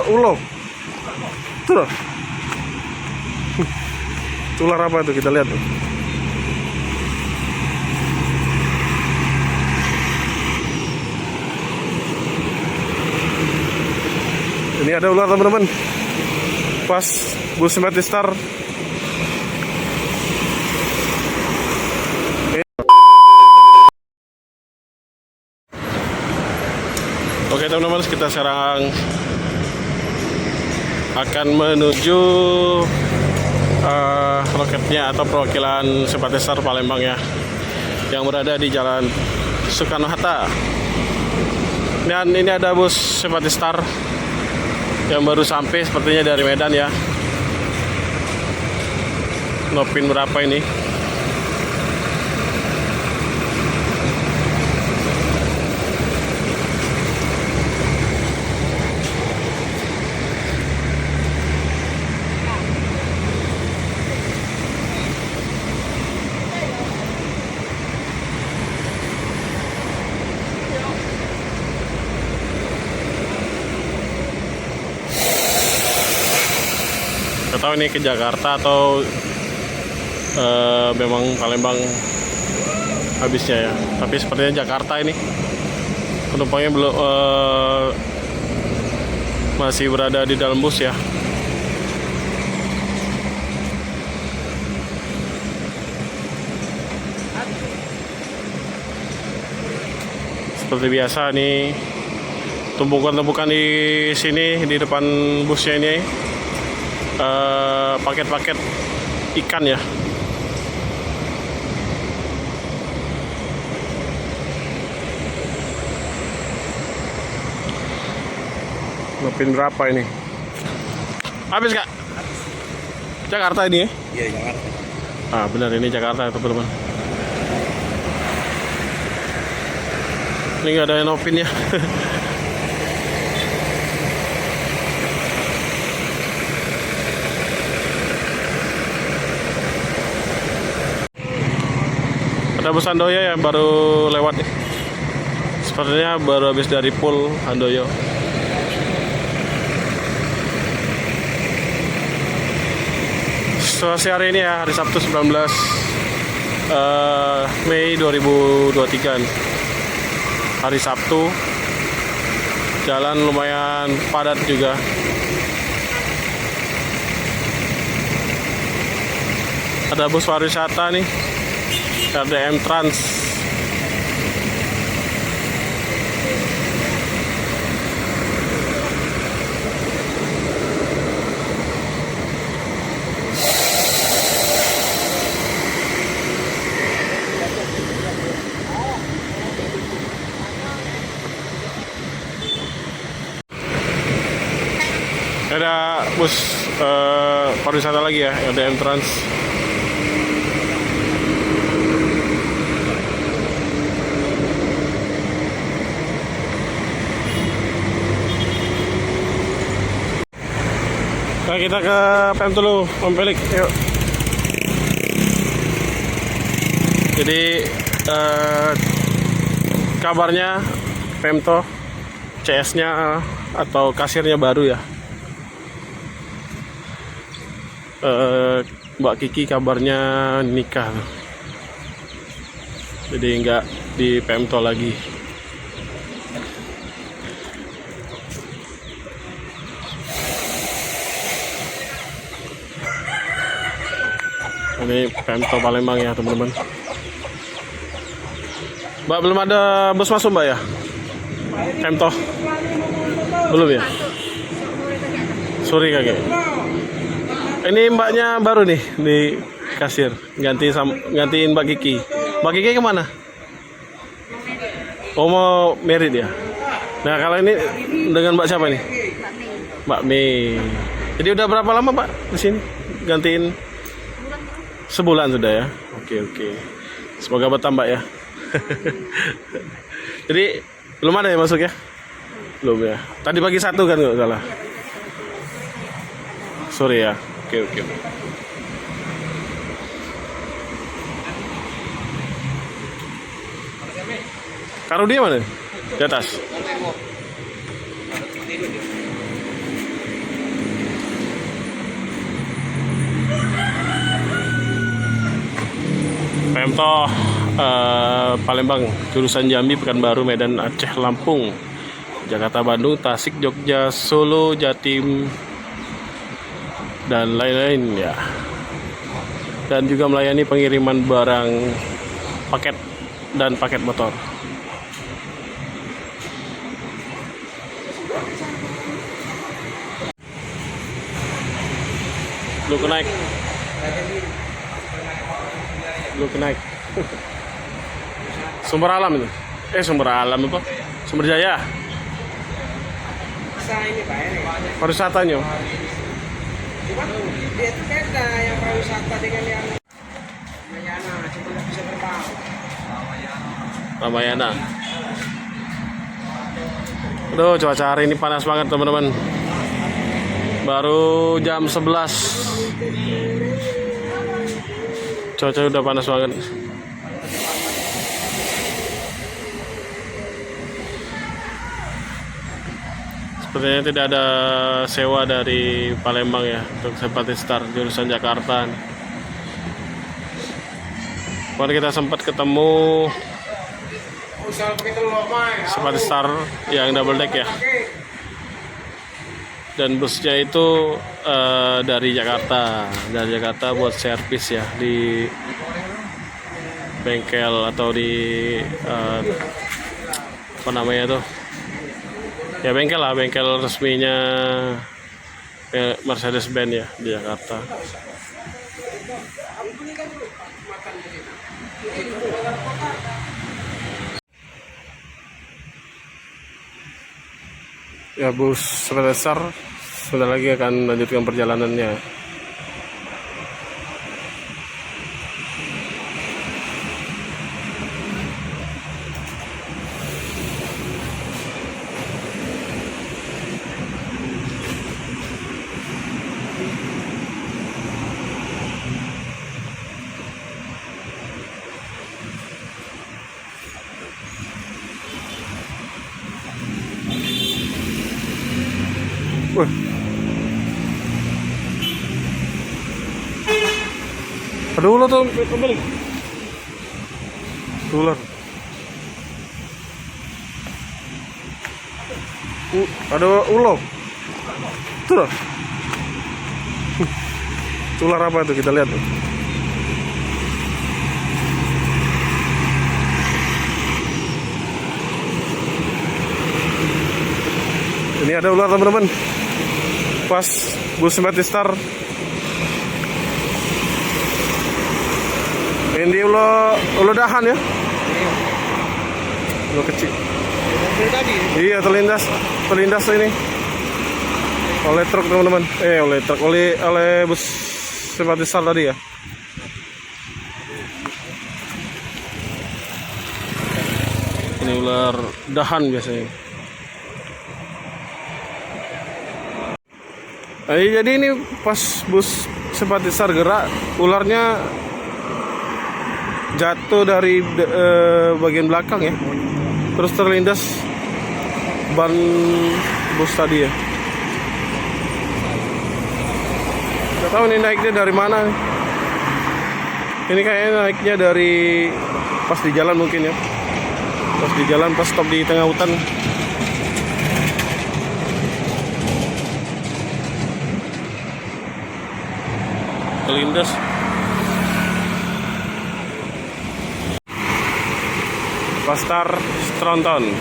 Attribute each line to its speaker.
Speaker 1: ulo. Tuh loh. Ular apa itu, kita lihat tuh. Ini ada ular teman-teman. Pas bus Metistar. Oke teman-teman, kita sekarang akan menuju loketnya atau perwakilan Sepatistar Palembang ya, yang berada di Jalan Soekarno-Hatta. Dan ini ada bus Sepatistar yang baru sampai sepertinya dari Medan ya. Nopin berapa ini? Gak tahu ini ke Jakarta atau memang Palembang habisnya ya. Tapi sepertinya Jakarta ini. Penumpangnya belum masih berada di dalam bus ya. Seperti biasa nih, tumpukan-tumpukan di sini di depan busnya ini. Paket-paket ikan ya. Nopin berapa ini? Habis kak? Jakarta ini ya?
Speaker 2: Iya, Jakarta.
Speaker 1: Ah benar, ini Jakarta teman-teman. Ini nggak ada Nopin ya. Ada bus Handoyo yang baru lewat nih. Sepertinya baru habis dari Pool Handoyo. Situasi hari ini ya, hari Sabtu 19 Mei 2023. Hari Sabtu. Jalan lumayan padat juga. Ada bus pariwisata nih. RDM Trans. Ada bus pariwisata lagi ya, RDM Trans. Nah, kita ke Pem dulu, Om Pelik, yuk. Jadi kabarnya Pemto CS-nya atau kasirnya baru ya. Mbak Kiki kabarnya nikah, jadi nggak di Pemto lagi. Ini Pemto Palembang ya teman-teman. Mbak, belum ada bus masuk Mbak ya? Pemto belum ya? Sorry kakek. Ini mbaknya baru nih di kasir, gantiin Mbak Kiki. Mbak Kiki kemana? Oh, mau merit ya? Nah, kalau ini dengan Mbak siapa nih? Mbak Mei. Jadi udah berapa lama Pak di sini gantiin? Sebulan sudah ya. Oke. Semoga betah Mbak ya. Jadi belum ada yang masuk ya? Belum ya. Tadi pagi 1 kan nggak salah. Sorry ya. Oke. Karo dia mana? Di atas. contoh Palembang, jurusan Jambi, Pekanbaru, Medan, Aceh, Lampung, Jakarta, Bandung, Tasik, Jogja, Solo, Jatim, dan lain-lain ya. Dan juga melayani pengiriman barang paket dan paket motor. Lu kenaik. Sumber alam itu. Sumber alam apa? Sumber Jaya.
Speaker 2: Ini Pak ini.
Speaker 1: Pariwisatanya.
Speaker 2: Cuman dia itu beda yang pariwisata dengan yang Ramayana, cuma nggak bisa terbang.
Speaker 1: Ramayana. Aduh, cuaca hari ini panas banget teman-teman. Baru jam 11. Cuaca udah panas banget. Sepertinya tidak ada sewa dari Palembang ya untuk Simpatistar jurusan Jakarta. Kemarin kita sempat ketemu Simpatistar yang double deck ya. Dan busnya itu dari Jakarta buat servis ya di bengkel atau di apa namanya tuh ya, bengkel lah, bengkel resminya Mercedes-Benz ya di Jakarta. Ya, bus besar sebentar lagi akan melanjutkan perjalanannya. Wih. Ada ular tuh, kembali. Ular. Ada ular. Tuh lah. Ular apa itu, kita lihat. Ini ada ular teman-teman. Pas bus Simpatistar. Ini ulo dahan ya. Ulo kecil. Iya, terlindas ini. Oleh truk teman-teman. Oleh bus Simpatistar tadi ya. Ini ular dahan biasanya. Jadi ini pas bus Simpatistar gerak, ularnya jatuh dari bagian belakang ya, terus terlindas ban bus tadi ya. Nggak tahu ini naiknya dari mana. Ini kayaknya naiknya dari pas di jalan mungkin ya, pas stop di tengah hutan. Terlindas. Pastar Tronton.